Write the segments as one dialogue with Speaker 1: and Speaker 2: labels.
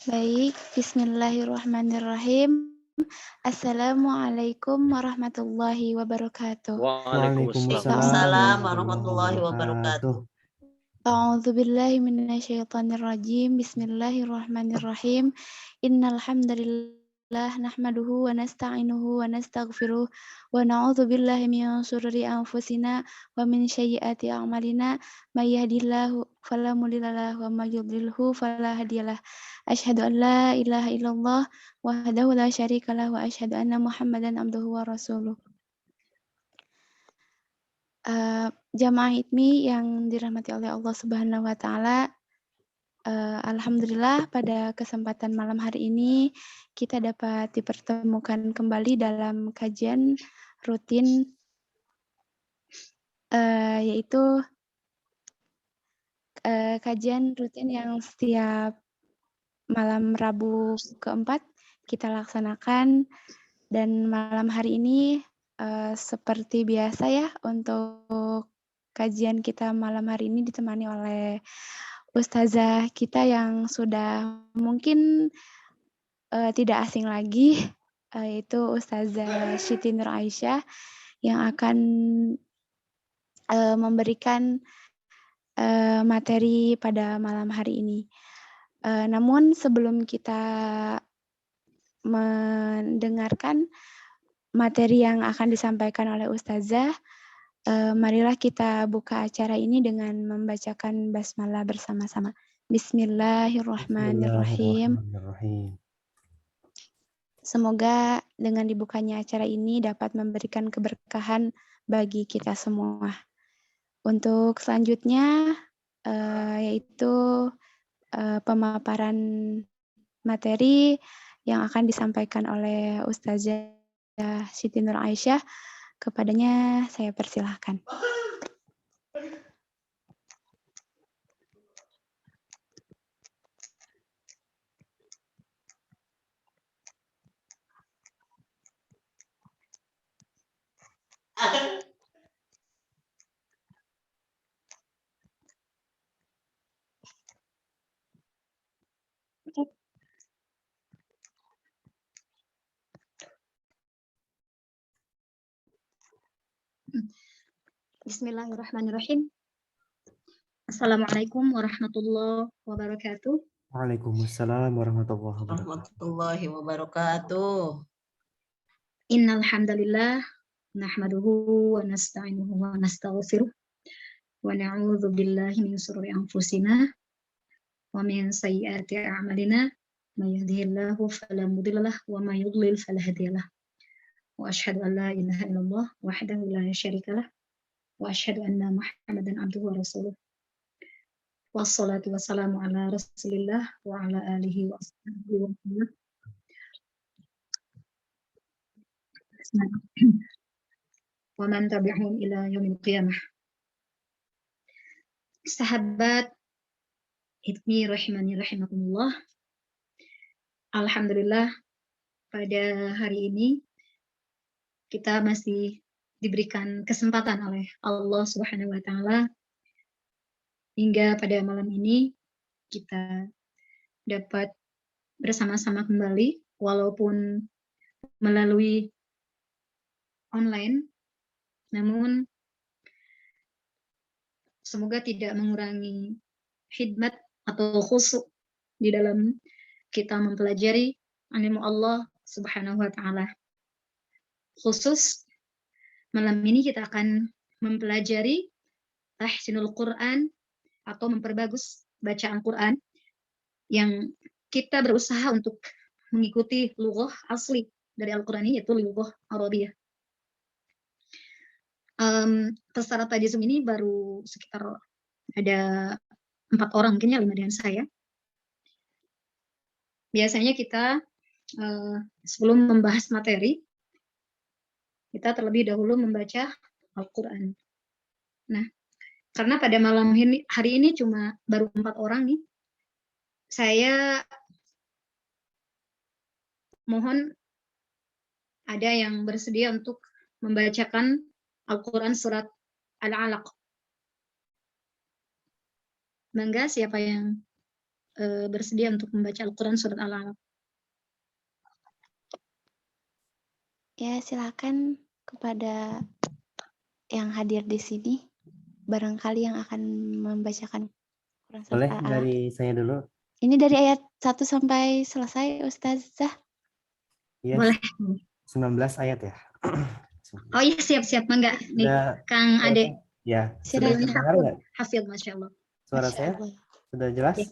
Speaker 1: Baik, bismillahirrahmanirrahim. Assalamualaikum warahmatullahi wabarakatuh.
Speaker 2: Waalaikumsalam
Speaker 3: Waalaikumsalam
Speaker 2: warahmatullahi
Speaker 3: warahmatullahi
Speaker 2: wabarakatuh.
Speaker 3: wabarakatuh.
Speaker 1: A'udzubillahi minasyaitonirrajim. Bismillahirrahmanirrahim. Innal hamdalillah nahmaduhu wa nasta'inuhu wa nastaghfiruh wa na'udzu billahi min syururi anfusina wa min sayyiati a'malina may yahdihillahu fala mudhilla lahu wa may yudlilhu fala hadiyalah. Asyhadu an la ilaha illallah wahdahu la syarika lahu wa asyhadu anna Muhammadan abduhu wa rasuluh. Jamaah HIPMI yang dirahmati oleh Allah Subhanahu wa taala, alhamdulillah pada kesempatan malam hari ini kita dapat dipertemukan kembali dalam kajian rutin yaitu kajian rutin yang setiap malam Rabu keempat kita laksanakan, dan malam hari ini seperti biasa ya, untuk kajian kita malam hari ini ditemani oleh ustazah kita yang sudah mungkin tidak asing lagi, yaitu Ustazah Siti Nur Aisyah yang akan memberikan materi pada malam hari ini. Namun sebelum kita mendengarkan materi yang akan disampaikan oleh Ustazah, marilah kita buka acara ini dengan membacakan basmalah bersama-sama. Bismillahirrahmanirrahim.
Speaker 2: Bismillahirrahmanirrahim.
Speaker 1: Semoga dengan dibukanya acara ini dapat memberikan keberkahan bagi kita semua. Untuk selanjutnya yaitu pemaparan materi yang akan disampaikan oleh Ustazah Siti Nur Aisyah. Kepadanya saya persilahkan.
Speaker 4: Bismillahirrahmanirrahim. Assalamualaikum warahmatullahi wabarakatuh.
Speaker 2: Waalaikumsalam warahmatullahi wabarakatuh.
Speaker 3: Warahmatullahi wabarakatuh.
Speaker 4: Innal hamdalillah nahmaduhu wa nasta'inuhu wa nastaghfiruh wa na'udzu billahi min shururi anfusina wa min sayyiati a'malina may yahdihillahu fala mudhillalah wa may yudlil fala hadiyalah. Wa asyhadu an la ilaha illallah wahdahu la syarikalah wa asyhadu anna Muhammadan abduhu wa rasuluh. Wassalatu wassalamu ala Rasulillah wa ala alihi wa ashabihi wa sallam. Wa man tabi'ahum ila yaumil qiyamah. Sahabat HIPMI rahimani rahimakumullah. Alhamdulillah pada hari ini kita masih diberikan kesempatan oleh Allah Subhanahu wa taala hingga pada malam ini kita dapat bersama-sama kembali walaupun melalui online, namun semoga tidak mengurangi khidmat atau khusyuk di dalam kita mempelajari ilmu Allah Subhanahu wa taala. Khusus malam ini kita akan mempelajari tahsinul Quran atau memperbagus bacaan Quran yang kita berusaha untuk mengikuti lughah asli dari Al-Quran ini, yaitu lughah Arabiyah. Peserta di Zoom ini baru sekitar ada 4 orang, mungkin ya 5 dengan saya. Biasanya kita sebelum membahas materi, kita terlebih dahulu membaca Al-Quran. Nah, karena pada malam hari ini cuma baru 4 orang nih, saya mohon ada yang bersedia untuk membacakan Al-Quran surat Al-Alaq. Mangga siapa yang bersedia untuk membaca Al-Quran surat Al-Alaq?
Speaker 1: Ya, silakan kepada yang hadir di sini. Barangkali yang akan membacakan Quran surat
Speaker 2: Boleh
Speaker 1: Al-Alaq.
Speaker 2: dari saya dulu?
Speaker 1: Ini dari ayat 1 sampai selesai, Ustazah.
Speaker 2: Iya,
Speaker 4: Boleh.
Speaker 2: 19 ayat ya.
Speaker 4: Oh iya, siap-siap. Enggak. Nih,
Speaker 2: Sudah,
Speaker 4: Kang Ade.
Speaker 2: ya, sudah
Speaker 1: Silakan.
Speaker 2: terdengar nggak
Speaker 4: Hafid, Masya Allah.
Speaker 2: suara
Speaker 1: Masya
Speaker 2: saya?
Speaker 1: Allah.
Speaker 2: Sudah jelas?
Speaker 4: Oke.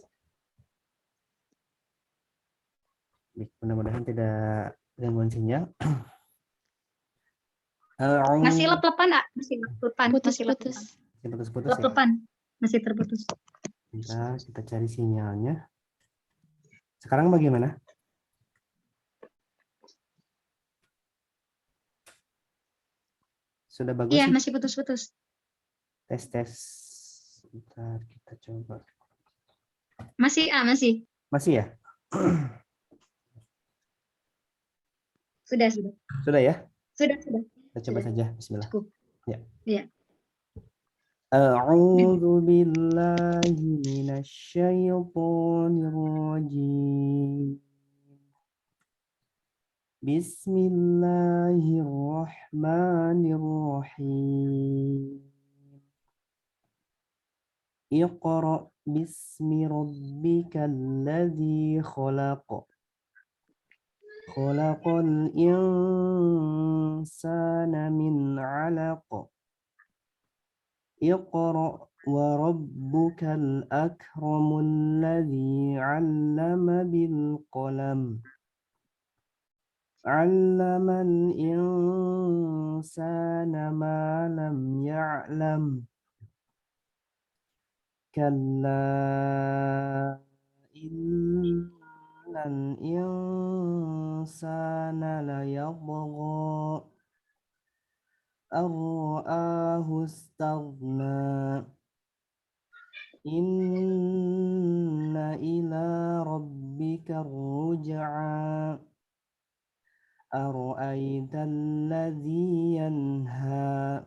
Speaker 2: Baik, mudah-mudahan tidak gangguan sinyal.
Speaker 4: Masih lep-lepan, Kak? Masih lep-lepan. Masih lep-lepan.
Speaker 1: Putus-putus.
Speaker 2: Putus-putus ya.
Speaker 4: Lep-lepan. Masih terputus.
Speaker 2: Bentar, kita cari sinyalnya. Sekarang bagaimana? Sudah bagus
Speaker 4: Iya,
Speaker 2: sih?
Speaker 4: masih putus-putus.
Speaker 2: Tes. Bentar, kita coba.
Speaker 4: Masih, masih.
Speaker 2: Masih ya?
Speaker 4: Sudah.
Speaker 2: Sudah ya?
Speaker 4: Sudah.
Speaker 2: Kita coba saja. Bismillah.
Speaker 4: Cukup.
Speaker 2: Ya.
Speaker 4: Iya.
Speaker 2: A'udzu billahi minasyaitonir rajim. Bismillahirrahmanirrahim. Iqra bismi rabbikal ladzi khalaq. Khalaqal insana min 'alaq. Iqra wa rabbukal akramul ladzi 'allama bil qalam. 'Allamal insana ma lam ya'lam. Kalla innal insana layatgha ar-ra'ahu istaghna. Inna ila rabbika ruj'a. Ara'aita alladhi yanha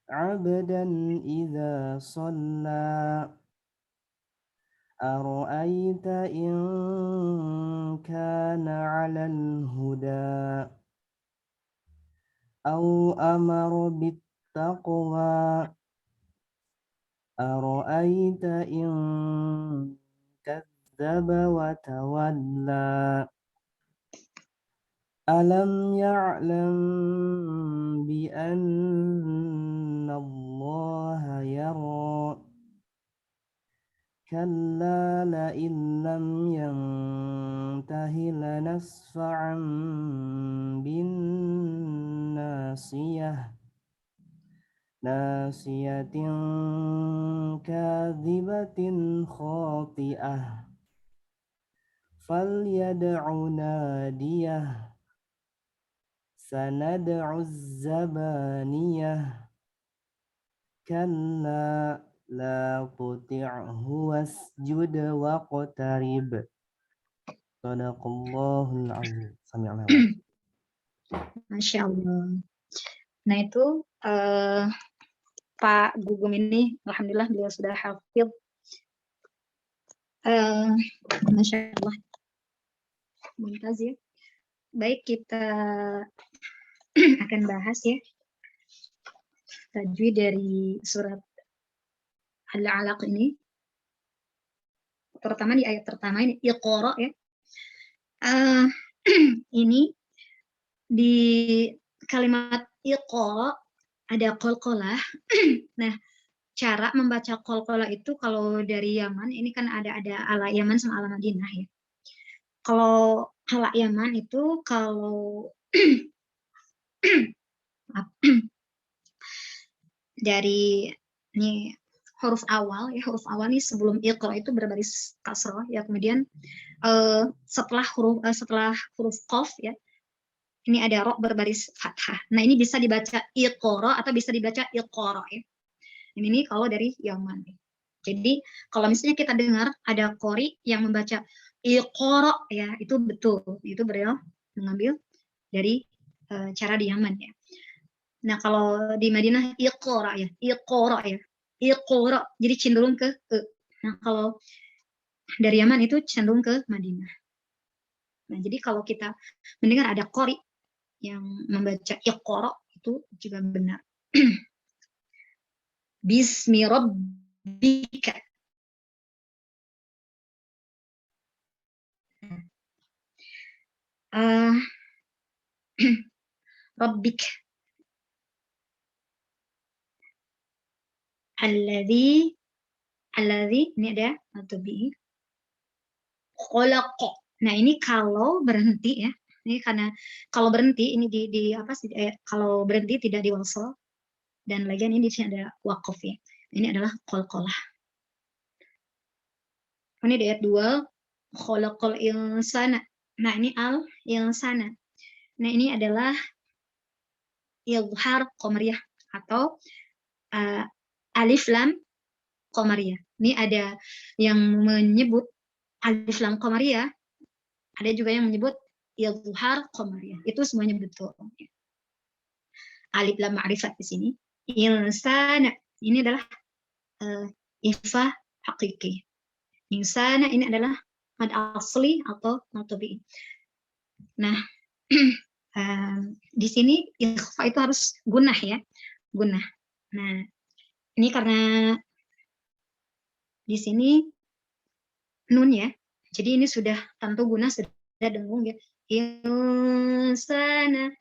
Speaker 2: 'abdan idza shalla. Ara'aita in kana 'alal huda aw amara bit taqwa. Ara'aita in kadzdzaba wa tawalla. Alam ya'lam bi anna Allah yara. Kalla la illam yantahi lanasfa'an bin nasiyah. Nasiyatin kadhibatin khati'ah. Falyad'u nadiyah. Sanad'u zabaniyah. Kalla la tuti'hu wasjud waqtarib. Shadaqallahul azim. Sami'allahu.
Speaker 4: Masya Allah. Nah itu Pak Gugum ini, alhamdulillah beliau sudah hafid. Masya Allah. Mumtaz ya. Baik, kita akan bahas ya tajwid dari surat Al-Alaq ini. Terutama di ayat pertama ini, Iqra ya. Ini di kalimat Iqra ada qalqalah. Nah, cara membaca qalqalah itu kalau dari Yaman ini kan ada ala Yaman sama ala Madinah ya. Kalau ala Yaman itu kalau dari ini huruf awal ya, huruf awal nih sebelum Iqra itu berbaris kasroh ya, kemudian setelah huruf qaf ya, ini ada ro berbaris fathah. Nah, ini bisa dibaca Iqra atau bisa dibaca Iqra ya. Ini kalau dari Yaman. Jadi kalau misalnya kita dengar ada qori yang membaca Iqra ya, itu betul. Itu beliau mengambil dari cara di Yaman ya. Nah, kalau di Madinah Iqra ya, Iqra ya. Iqra. Jadi cenderung ke e. Nah, kalau dari Yaman itu cenderung ke Madinah. Nah, jadi kalau kita mendengar ada qori yang membaca iqra itu juga benar. Bismi rabbika. Rabbik alladzi ini ada atau bi khalaqa. Nah, ini kalau berhenti ya. Ini karena kalau berhenti ini di apa sih kalau berhenti tidak diwasal dan lagian ini di sini ada waqaf ya. Ini adalah qalqalah. Ini di ayat 2 khalaqal insana. Nah, ini al insana. Nah, ini adalah izhar qamariyah atau alif lam qamariyah. Ini ada yang menyebut alif lam qamariyah, ada juga yang menyebut izhar qamariyah. Itu semuanya betul. Alif lam ma'rifat di sini. Insana ini adalah ifa hakiki. Insana ini adalah mad asli atau mad tabi'i. Nah, di sini ikhfa itu harus gunnah ya, gunnah. Nah, ini karena di sini nun ya, jadi ini sudah tentu gunnah sudah dengung ya. Insana,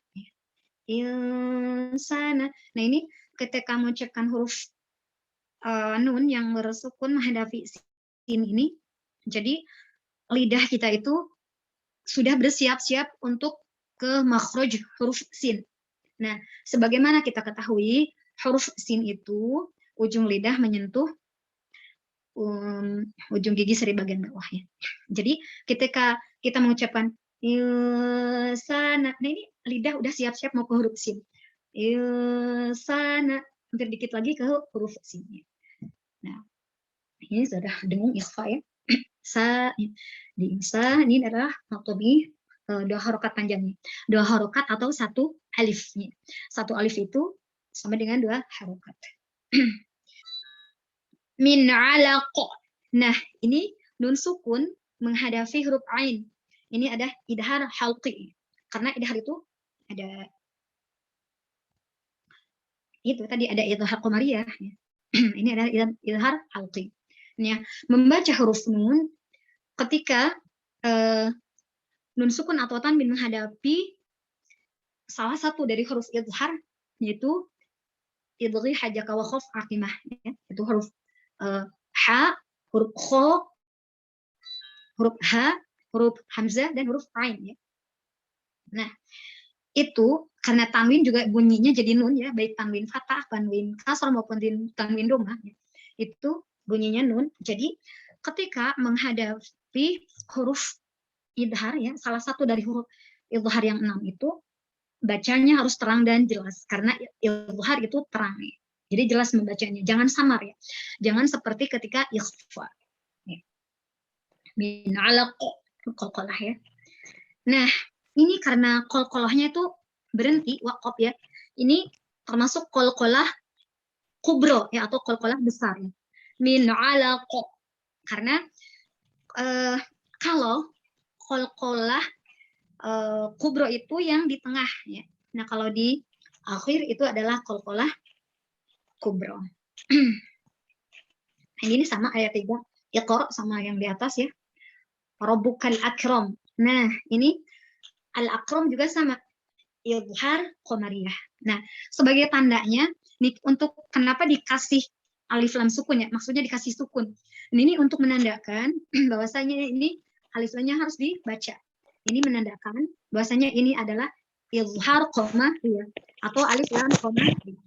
Speaker 4: insana. Nah, ini ketika mengucapkan huruf nun yang bersukun menghadapi sin ini, jadi lidah kita itu sudah bersiap-siap untuk ke makhraj huruf sin. Nah, sebagaimana kita ketahui, huruf sin itu ujung lidah menyentuh ujung gigi seri bagian bawah ya. Jadi ketika kita mengucapkan ilsana, nah ini lidah udah siap-siap mau ke huruf sin. Ilsana, hampir dikit lagi ke huruf sinnya. Nah, ini sudah dengung ikhfa ya. Sa di insa ini adalah maktubi 2 harokat panjangnya. 2 harokat atau 1 alifnya. 1 alif itu sama dengan 2 harokat. Min alaq. Nah, ini nun sukun menghadapi huruf ain. Ini ada idhar halqi. Karena idhar itu ada itu tadi ada idhar qamariyah. Ini ada idhar halqi. Nah, membaca huruf nun ketika nun sukun atau tanwin menghadapi salah satu dari huruf idhar, yaitu idghi hajaka wa khaf aqimah ya. Itu huruf ha, huruf kha, huruf ha, huruf hamzah dan huruf ain ya. Nah, itu karena tanwin juga bunyinya jadi nun ya, baik tanwin fathah, tanwin kasrah maupun tanwin dhammah ya. Itu bunyinya nun. Jadi ketika menghadapi huruf idhar ya, salah satu dari huruf idhar yang 6 itu bacanya harus terang dan jelas karena idhar itu terang ya. Jadi jelas membacanya, jangan samar ya. Jangan seperti ketika ikhfa. Ya. Min alaq qalqalah ya. Nah, ini karena qalqalahnya itu berhenti waqaf ya. Ini termasuk qalqalah kubro ya atau qalqalah besar ya. Min alaq. Karena kalau qalqalah kubro itu yang di tengah ya. Nah, kalau di akhir itu adalah qalqalah kubro. Ini sama ayat 3 Iqra sama yang di atas ya. Rabbukal akram. Nah, ini al-akram juga sama izhar qamariyah. Nah, sebagai tandanya nih, untuk kenapa dikasih alif lam sukun ya? Maksudnya dikasih sukun. Ini untuk menandakan bahwasanya ini alif lamnya harus dibaca. Ini menandakan bahwasanya ini adalah izhar qamariyah atau alif lam qamariyah.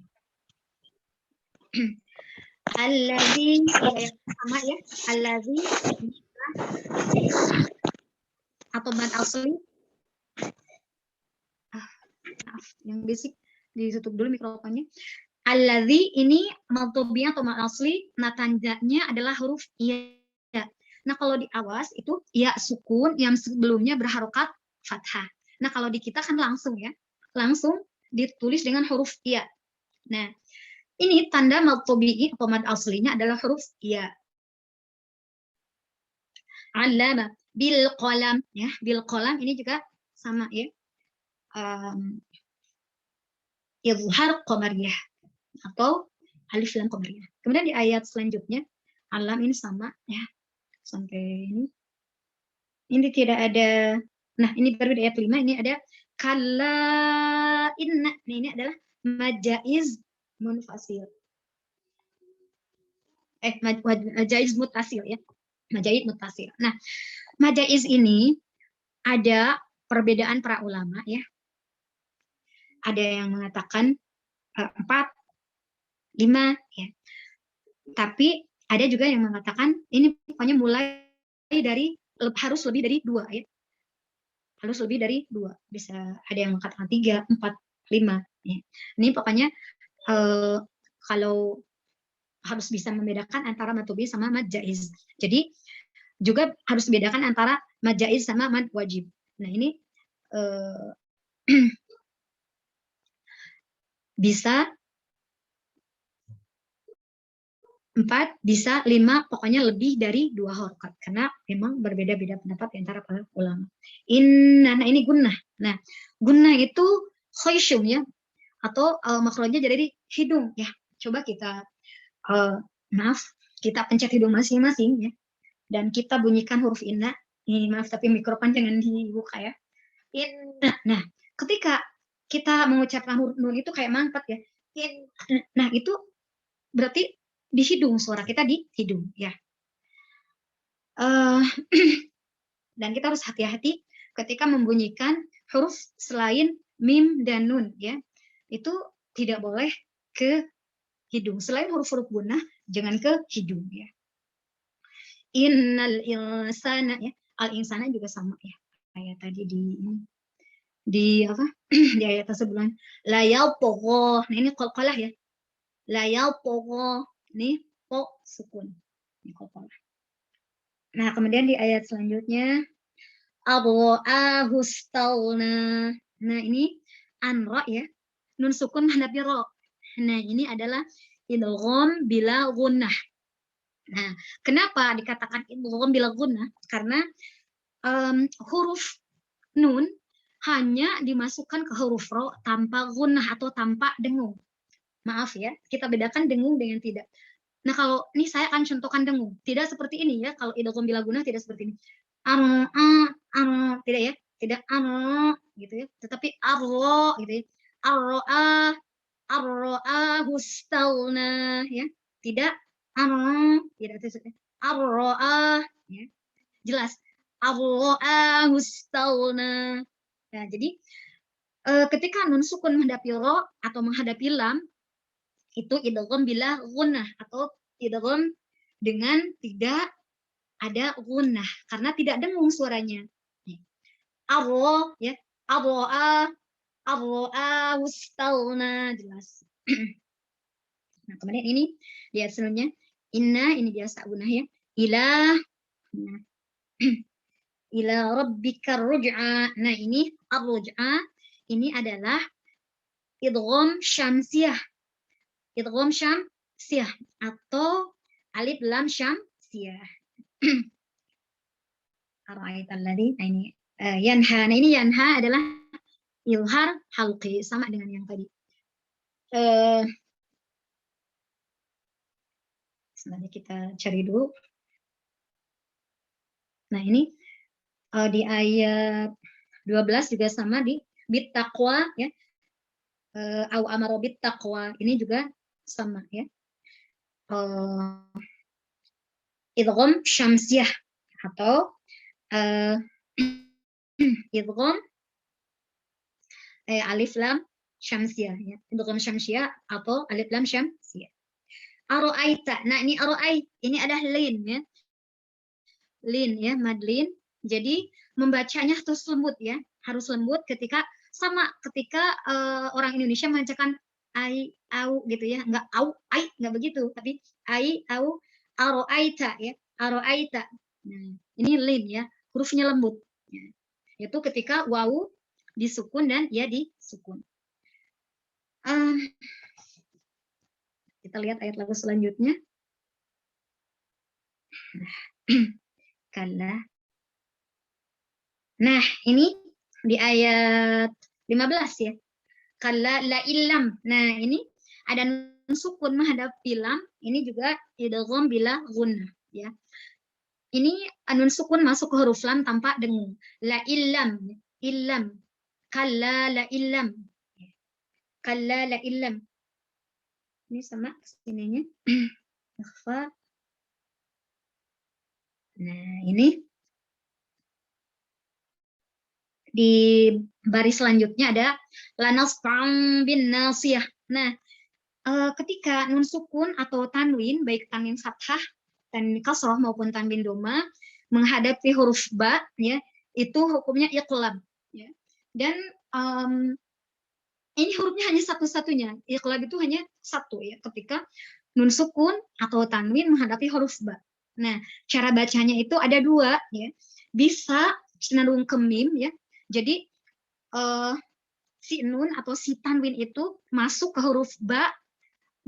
Speaker 4: Allazi sama ya, allazi atau mad asli. Maaf, yang basic ditutup dulu mikrofonnya. Allazi ini madhubi atau mad asli, nah tandanya adalah huruf ya. Nah, kalau di awas itu ya sukun yang sebelumnya berharokat fathah. Nah, kalau di kita kan langsung ya, langsung ditulis dengan huruf ya. Nah, ini tanda madhubi atau mad aslinya adalah huruf ya. 'allama bil qalam ya, bil qalam ini juga sama ya. Izhar qamariyah atau alif lam qamariyah. Kemudian di ayat selanjutnya alam ini sama ya sampai ini. Ini tidak ada. Nah, ini baru di ayat 5 ini ada kalla inna. Nah, ini adalah majaiz munfasil. Majaiz mutasil ya. Majaiz mutasil. Nah, majaiz ini ada perbedaan para ulama ya. Ada yang mengatakan 4, 5 ya. Tapi ada juga yang mengatakan ini pokoknya mulai dari harus lebih dari 2 ya. Harus lebih dari 2. Bisa ada yang mengatakan 3, 4, 5 ya. Ini pokoknya kalau harus bisa membedakan antara mad tobi sama mad jaiz. Jadi juga harus membedakan antara mad jaiz sama mad wajib. Nah, ini bisa 4, bisa 5, pokoknya lebih dari 2 harokat. Karena memang berbeda-beda pendapat di antara para ulama. Nah ini gunnah. Nah, gunnah itu khayshum ya, atau makhrajnya dari hidung ya. Coba kita, kita pencet hidung masing-masing ya. Dan kita bunyikan huruf inna. Ini maaf, tapi mikrofon jangan dibuka ya. Inna. Nah, ketika kita mengucapkan huruf nun itu kayak mangkat ya. Nah, itu berarti di hidung, suara kita di hidung ya. Dan kita harus hati-hati ketika membunyikan huruf selain mim dan nun ya. Itu tidak boleh ke hidung. Selain huruf-huruf gunnah, jangan ke hidung ya. Innal insana ya. Al insana juga sama ya. Kayak tadi di apa? Di ayat sebelumnya. La yalpogho. Nah, ini qalqalah ya. La yalpogho. Ini po sukun. Ini qalqalah. Nah, kemudian di ayat selanjutnya Abu'ahustalna. Nah, ini anra ya. Nun sukun menghadapi ro. Nah, ini adalah idgham bila gunnah. Nah, kenapa dikatakan idgham bila gunnah? Karena huruf nun hanya dimasukkan ke huruf ro tanpa gunnah atau tanpa dengung. Maaf ya, kita bedakan dengung dengan tidak. Nah, kalau ini saya akan contohkan dengung. Tidak seperti ini ya. Kalau idgham bila gunnah tidak seperti ini. Tidak ya. Tidak gitu ya. Tetapi arro gitu ya. Arro'a hustalna ya. Tidak tidak arro'a ya. Jelas. Arro'a hustalna. Nah, jadi ketika nun sukun menghadapi ro atau menghadapi lam itu idgham bila gunnah atau idgham dengan tidak ada gunnah karena tidak dengung suaranya. Arro ya, arro'a ustalna jelas. Nah, kemudian ini di ayat sebelumnya inna ini biasa gunnah ya. Nah, ila rabbikar ruj'a. Nah, ini ar-ruj'a ini adalah idgham syamsiyah. Idgham syamsiyah atau alif lam syamsiyah. Ara'aital ladzi ini yanha. Nah, ini yanha adalah ilhar halqi sama dengan yang tadi. Sebenarnya kita cari dulu. Nah, ini di ayat 12 juga sama di bit taqwa ya. Au amara bit taqwa ini juga sama ya. Idgham syamsiyah atau idgham alif lam syamsiyah ya. Idgham syamsiyah atau alif lam syamsiyah. Aro'aita. Nah, ini aro'ait ini ada lin ya. Lin ya, madlin. Jadi membacanya terus lembut ya. Harus lembut ketika orang Indonesia membacakan ai au gitu ya. Enggak au ai enggak begitu, tapi ai au aro'aita ya. Aro'aita. Nah, ini lin ya. Hurufnya lembut ya. Itu ketika wawu disukun dan ya disukun. Kita lihat ayat lagu selanjutnya. Kalla. Nah, ini di ayat 15 ya. Kalla la illam. Nah, ini ada nun sukun menghadap lam, ini juga idgham bila gunnah ya. Ini nun sukun masuk ke huruf lam tanpa dengung. La illam, illam. Kalla la illam. Kalla la illam. Ini sama sininya. Ikhfa. Nah, ini di baris selanjutnya ada lanasfa'an bin nasiyah. Nah, ketika nun sukun atau tanwin, baik tanwin fathah, tanwin kasroh maupun tanwin doma menghadapi huruf ba, ya, itu hukumnya iqlab. Ya. Dan ini hurufnya hanya satu-satunya. Iqlab itu hanya satu ya, ketika nun sukun atau tanwin menghadapi huruf ba. Nah, cara bacanya itu ada dua, ya. Bisa cenderung ke mim, ya. Jadi si nun atau si tanwin itu masuk ke huruf ba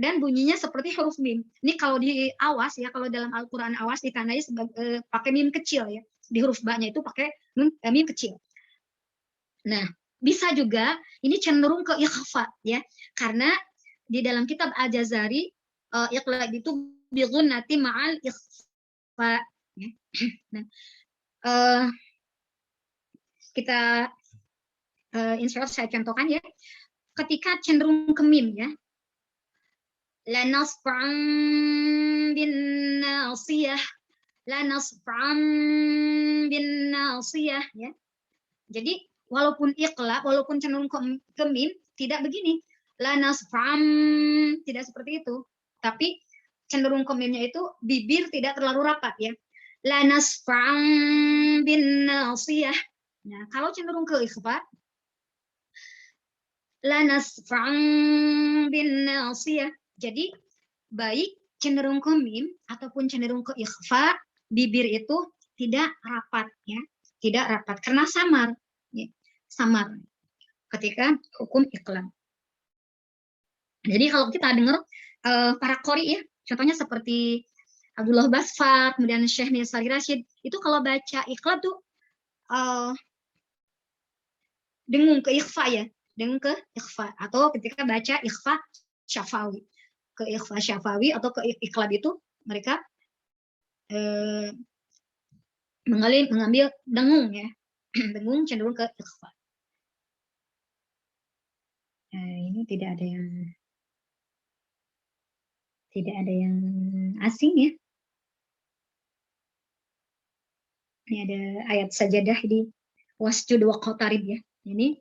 Speaker 4: dan bunyinya seperti huruf mim. Ini kalau di awas ya, kalau dalam Al-Qur'an awas ditandai sebagai pakai mim kecil ya. Di huruf ba-nya itu pakai mim kecil. Nah, bisa juga ini cenderung ke ikhfa ya. Karena di dalam kitab Al-Jazari iqlab itu bi gunnati ma'al ikhfa ya. Nah, kita insya Allah saya contohkan ya. Ketika cenderung ke mim ya, lanasfa'an bin nasiyah, lanasfa'an bin nasiyah ya. Jadi walaupun iqlab, walaupun cenderung ke mim, tidak begini. Lanasfa'an, tidak seperti itu. Tapi cenderung ke mimnya itu bibir tidak terlalu rapat ya. Lanasfa'an bin nasiyah. Nah, kalau cenderung ke ikhfa, lanasfa'an bin nasiyah. Jadi baik cenderung ke mim ataupun cenderung ke ikhfa, bibir itu tidak rapat ya, tidak rapat karena samar, ya. Samar ketika hukum iqlab. Jadi kalau kita dengar para qori ya, contohnya seperti Abdullah Basfar, kemudian Syekh Nisari Rashid, itu kalau baca iqlab tuh dengung ke ikhfa ya, dengung ke ikhfa, atau ketika baca ikhfa syafawi, ke ikhfa syafawi atau ke iqlab itu mereka mengambil dengung ya, dengung cenderung ke ikhfa. Ini tidak ada yang asing ya. Ini ada ayat sajadah di wasjud waqtarib ya. Ini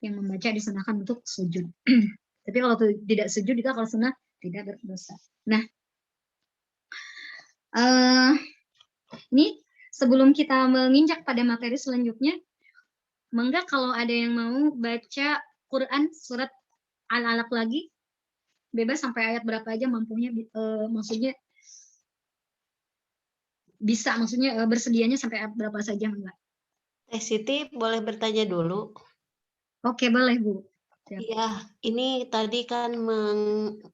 Speaker 4: yang membaca disunahkan untuk sujud. Tapi kalau tidak sujud juga kalau sunnah tidak berdosa. Nah, ini sebelum kita menginjak pada materi selanjutnya, mangga kalau ada yang mau baca Quran surat Al-Alaq lagi, bebas sampai ayat berapa aja mampunya, maksudnya bisa, maksudnya bersedianya sampai ayat berapa saja enggak.
Speaker 5: Siti boleh bertanya dulu?
Speaker 4: Oke, boleh Bu.
Speaker 5: Iya, ini tadi kan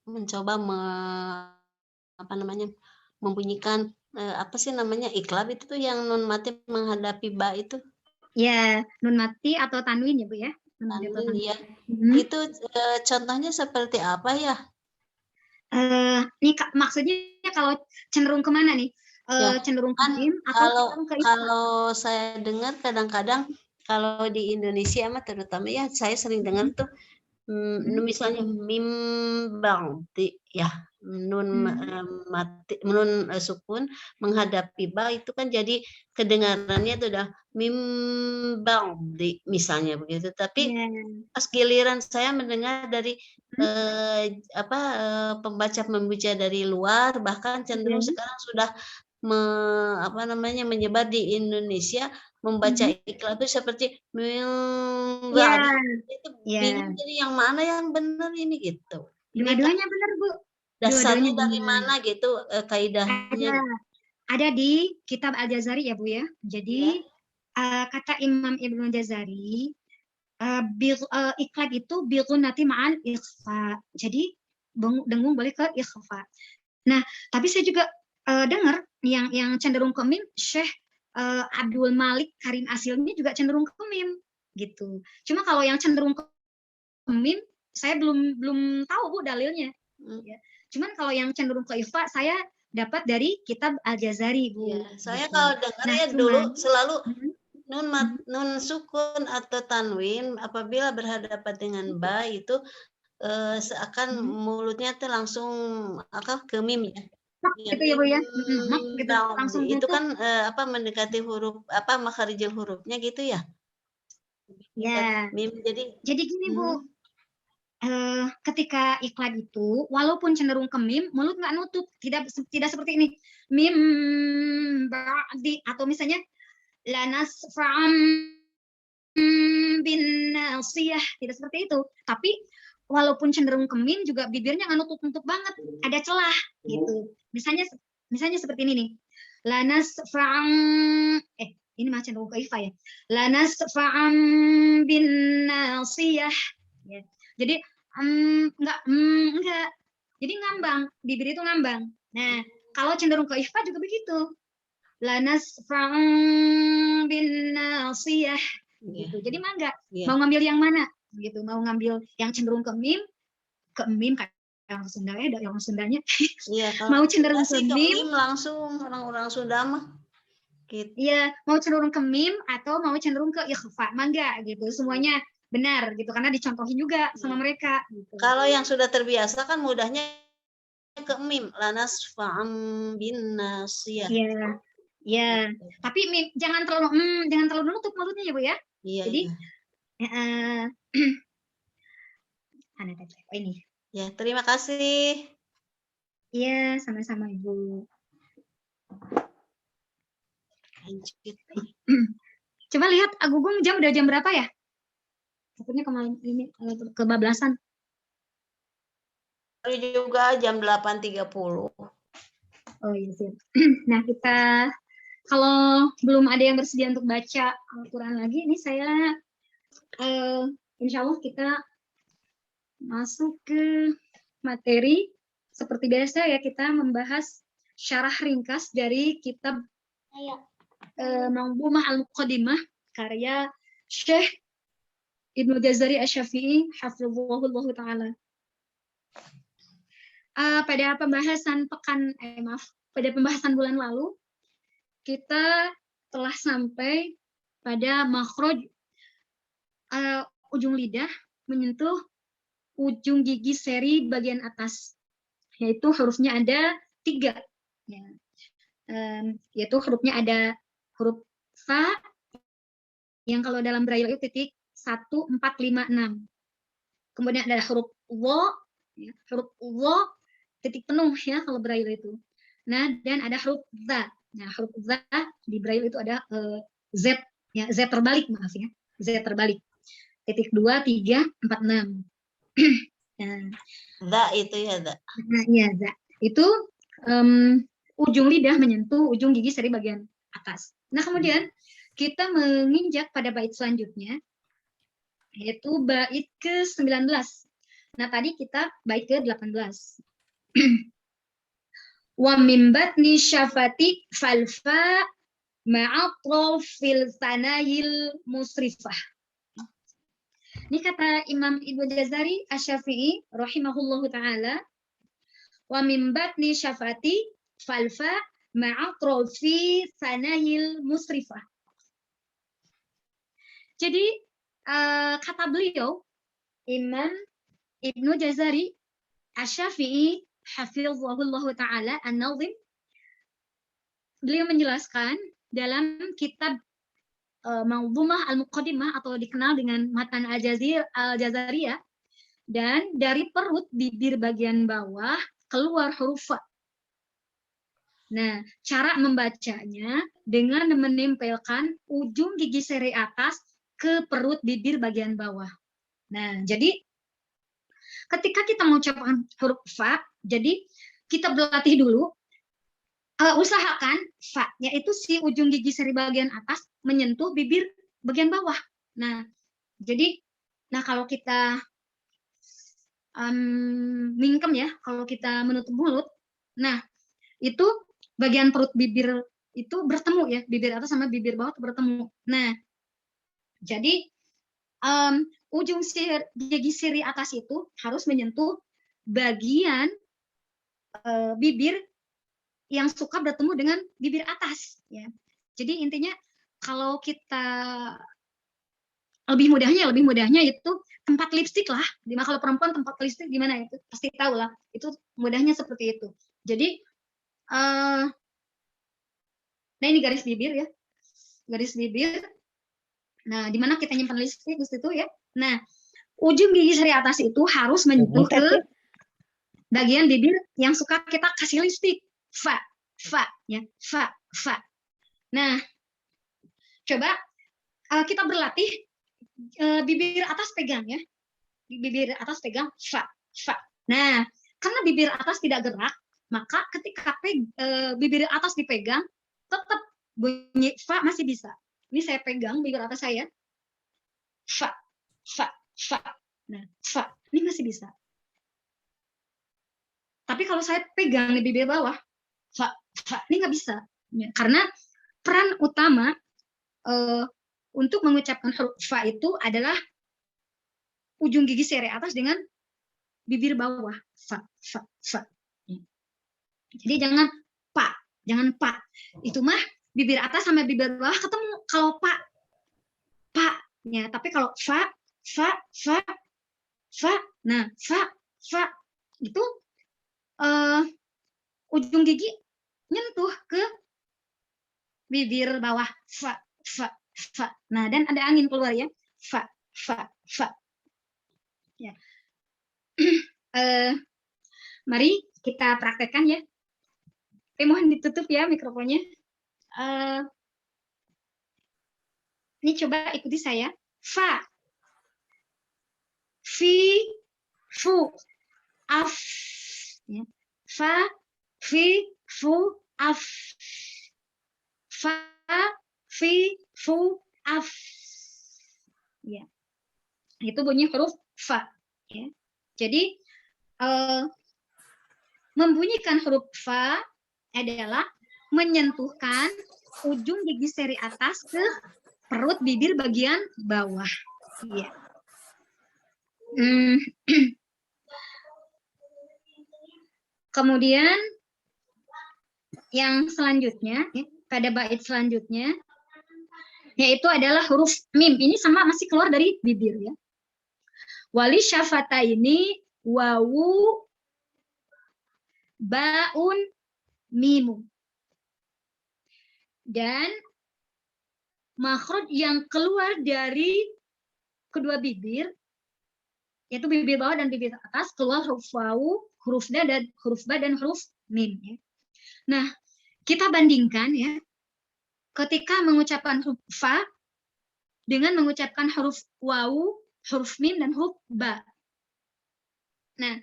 Speaker 5: mencoba membunyikan apa sih namanya iqlab itu tuh yang nun mati menghadapi ba itu?
Speaker 4: Ya, nun mati atau tanwin ya Bu ya.
Speaker 5: Tanwin ya. Itu contohnya seperti apa ya?
Speaker 4: Ini maksudnya kalau cenderung kemana nih?
Speaker 5: Ya,
Speaker 4: cenderung ke mim atau cenderung ke ikhfa?
Speaker 5: Kalau saya dengar kadang-kadang kalau di Indonesia mah terutama ya saya sering dengar tuh misalnya mim bangti ya nun mati nun sukun menghadapi ba itu kan jadi kedengarannya itu udah mim bangti misalnya begitu, tapi pas giliran saya mendengar dari pembaca dari luar bahkan cenderung sekarang sudah menyebar di Indonesia membaca iqlab itu seperti itu bingung jadi yang mana yang benar ini gitu.
Speaker 4: Dua-duanya benar Bu.
Speaker 5: Dasarnya dari mana gitu kaidahnya?
Speaker 4: Ada di kitab Al-Jazari ya Bu ya. Jadi kata Imam Ibnu Jazari iqlab itu bighunati ma'al ikhfa. Jadi dengung boleh ke ikhfa. Nah, tapi saya juga dengar yang cenderung ke mim, Syekh Abdul Malik Karim Asilmi juga cenderung ke mim gitu. Cuma kalau yang cenderung ke mim, saya belum tahu Bu dalilnya. Ya. Cuman kalau yang cenderung ke ikhfa, saya dapat dari kitab Al-Jazari, Bu.
Speaker 5: Ya, saya
Speaker 4: Gitu.
Speaker 5: kalau dengar
Speaker 4: Nah,
Speaker 5: ya
Speaker 4: cuman,
Speaker 5: dulu selalu
Speaker 4: Mhm.
Speaker 5: nun sukun atau tanwin apabila berhadapan dengan ba itu seakan mulutnya tuh langsung ke mim ya. Ya,
Speaker 4: gitu ya Bu ya.
Speaker 5: mim
Speaker 4: Gitu, langsung
Speaker 5: itu
Speaker 4: tutup.
Speaker 5: kan mendekati huruf makharijul hurufnya gitu ya.
Speaker 4: Ya.
Speaker 5: Mim jadi
Speaker 4: gini Bu, ketika iklan itu walaupun cenderung ke mim, mulut nggak nutup, tidak seperti ini mim ba'di, atau misalnya lanas fa'am bin nasiyah, tidak seperti itu. Tapi walaupun cenderung ke mim juga bibirnya nggak nutup banget, ada celah gitu. Misalnya seperti ini nih, lanas fa'am ini mah cenderung ke ifa ya, lanas fa'am bin nasiyah ya. Jadi enggak. Jadi ngambang, bibir itu ngambang. Nah, kalau cenderung ke ikhfa juga begitu. Lanas bin nasiyah gitu. Jadi mah enggak. Mau ngambil yang mana? Gitu. Mau ngambil yang cenderung ke mim kayak orang Sunda ya, dari orang Sundanya.
Speaker 5: Iya,
Speaker 4: mau cenderung ke mim
Speaker 5: langsung orang-orang Sunda mah. Gitu.
Speaker 4: Iya, mau cenderung ke mim atau mau cenderung ke ikhfa, mah enggak gitu. Semuanya benar gitu, karena dicontohin juga sama mereka gitu.
Speaker 5: Kalau yang sudah terbiasa kan mudahnya ke mim, lanas fa'am bin nasiyah.
Speaker 4: Iya. Ya, tapi jangan terlalu nutup mulutnya ya Bu ya.
Speaker 5: Iya.
Speaker 4: Jadi ini.
Speaker 5: Ya, terima kasih.
Speaker 4: Iya, sama-sama Ibu. Coba lihat Agugung udah jam berapa ya? Takutnya kemarin ini kebablasan.
Speaker 5: Baru juga jam 8.30.
Speaker 4: Oh iya sih. Nah, kita kalau belum ada yang bersedia untuk baca Al-Quran lagi, ini saya insya Allah kita masuk ke materi. Seperti biasa ya, kita membahas syarah ringkas dari kitab Manzumah Al-Muqaddimah karya Syekh Ibnu Jazari Asy-Syafi'i hafizahullah taala. Pada pembahasan pembahasan bulan lalu kita telah sampai pada makhraj ujung lidah menyentuh ujung gigi seri bagian atas, yaitu hurufnya ada 3 ya. Yaitu hurufnya ada huruf fa yang kalau dalam braille itu titik 1, 4, 5, 6. Kemudian ada huruf wo ya, huruf wo titik penuh ya kalau braille itu. Nah, dan ada huruf za. Nah, huruf za di braille itu ada z ya, z terbalik, maaf ya. Z terbalik. Titik 2, 3, 4, 6. Nah,
Speaker 5: za itu ya, za.
Speaker 4: Nah, iya, za. Itu ujung lidah menyentuh ujung gigi seri bagian atas. Nah, kemudian kita menginjak pada bait selanjutnya, yaitu bait ke-19. Nah, tadi kita bait ke-18. Wa min batni syafati falfa ma'atrafil sanayil musrifah. Ini kata Imam Ibnu Jazari Asy-Syafi'i rahimahullahu taala, wa min batni syafati falfa ma'atrafi sanayil musrifah. Jadi kata beliau Imam Ibnu Jazari Asy-Syafi'i hafizahullahu taala An-Nazim, beliau menjelaskan dalam kitab Manzumah Al-Muqaddimah atau dikenal dengan Matan Al-Jazariyah, dan dari perut bibir bagian bawah keluar huruf fa. Nah, cara membacanya dengan menempelkan ujung gigi seri atas ke perut bibir bagian bawah. Nah, jadi ketika kita mengucapkan huruf fa, jadi kita berlatih dulu, usahakan fa, yaitu si ujung gigi seri bagian atas menyentuh bibir bagian bawah. Nah, jadi, kalau kita mingkem ya, kalau kita menutup mulut, nah itu bagian perut bibir itu bertemu ya, bibir atas sama bibir bawah itu bertemu. Nah, jadi ujung gigi seri atas itu harus menyentuh bagian bibir yang suka bertemu dengan bibir atas ya. Jadi intinya kalau kita lebih mudahnya itu tempat lipstik lah. Dimana kalau perempuan tempat lipstik gimana itu pasti tahu lah. Itu mudahnya seperti itu. Jadi nah ini garis bibir ya, garis bibir. Nah, di mana kita nyimpan lipstik di situ ya. Nah, ujung gigi seri atas itu harus menyentuh ke bagian bibir yang suka kita kasih lipstik. Fa ya, fa. Nah, coba kita berlatih bibir atas pegang ya, bibir atas pegang fa. Nah, karena bibir atas tidak gerak, maka ketika bibir atas dipegang, tetap bunyi fa masih bisa. Ini saya pegang bibir atas saya, fa. Nah, fa ini masih bisa. Tapi kalau saya pegang di bibir bawah, fa ini nggak bisa. Ya, karena peran utama untuk mengucapkan huruf fa itu adalah ujung gigi seri atas dengan bibir bawah, fa. Jadi jangan pa. Itu mah bibir atas sama bibir bawah ketemu. Kalau pa ya. Tapi kalau fa. Nah, fa itu ujung gigi nyentuh ke bibir bawah, fa. Nah, dan ada angin keluar ya, fa. Ya. Mari kita praktekkan ya. Tapi mohon ditutup ya mikrofonnya. Ini coba ikuti saya. Fa, fi, fu, af. Ya. Fa, fi, fu, af. Fa, fi, fu, af. Ya. Itu bunyi huruf fa. Ya. Jadi membunyikan huruf fa adalah menyentuhkan ujung gigi seri atas ke perut bibir bagian bawah. Ya. Kemudian yang selanjutnya, ya, pada bait selanjutnya, yaitu adalah huruf mim. Ini sama masih keluar dari bibir ya. Wali syafata ini wawu, baun, mimu. Dan makhraj yang keluar dari kedua bibir, yaitu bibir bawah dan bibir atas, keluar huruf wawu, huruf da dan huruf ba dan huruf mim. Ya. Nah, kita bandingkan ya, ketika mengucapkan huruf fa dengan mengucapkan huruf wawu, huruf mim dan huruf ba. Nah,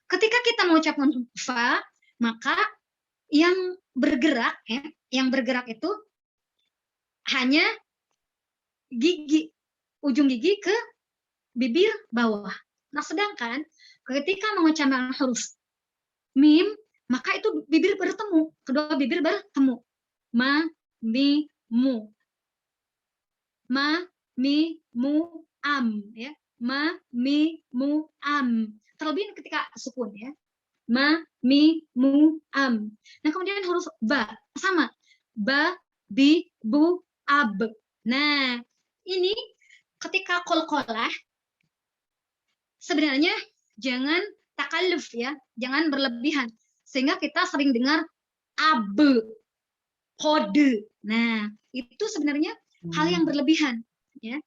Speaker 4: ketika kita mengucapkan huruf fa, maka yang bergerak ya, yang bergerak itu hanya gigi, ujung gigi ke bibir bawah. Nah, sedangkan ketika mengucapkan huruf mim, maka itu bibir bertemu, kedua bibir bertemu. Ma, mi, mu. Ma, mi, mu, am. Ya. Ma, mi, mu, am. Terlebih ketika sukun ya. Ma, mi, mu, am. Nah, kemudian huruf ba, sama. Ba, bi, bu, ab. Nah, ini ketika qalqalah, sebenarnya jangan takalluf ya, jangan berlebihan. Sehingga kita sering dengar ab, kode. Nah, itu sebenarnya hal yang berlebihan. Ya.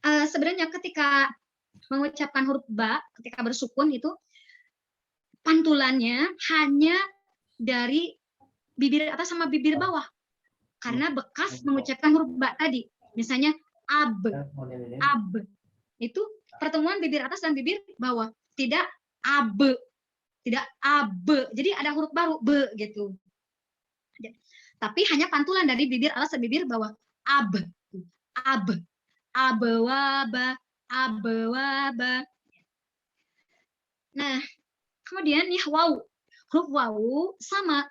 Speaker 4: Sebenarnya ketika mengucapkan huruf ba, ketika bersukun itu, pantulannya hanya dari bibir atas sama bibir bawah. Karena bekas mengucapkan huruf ba tadi. Misalnya ab. Itu pertemuan bibir atas dan bibir bawah. Tidak ab. Tidak ab. Jadi ada huruf baru be gitu. Tapi hanya pantulan dari bibir atas dan bibir bawah. Ab. Abwaba. Nah, kemudian nih wawu. Huruf wawu sama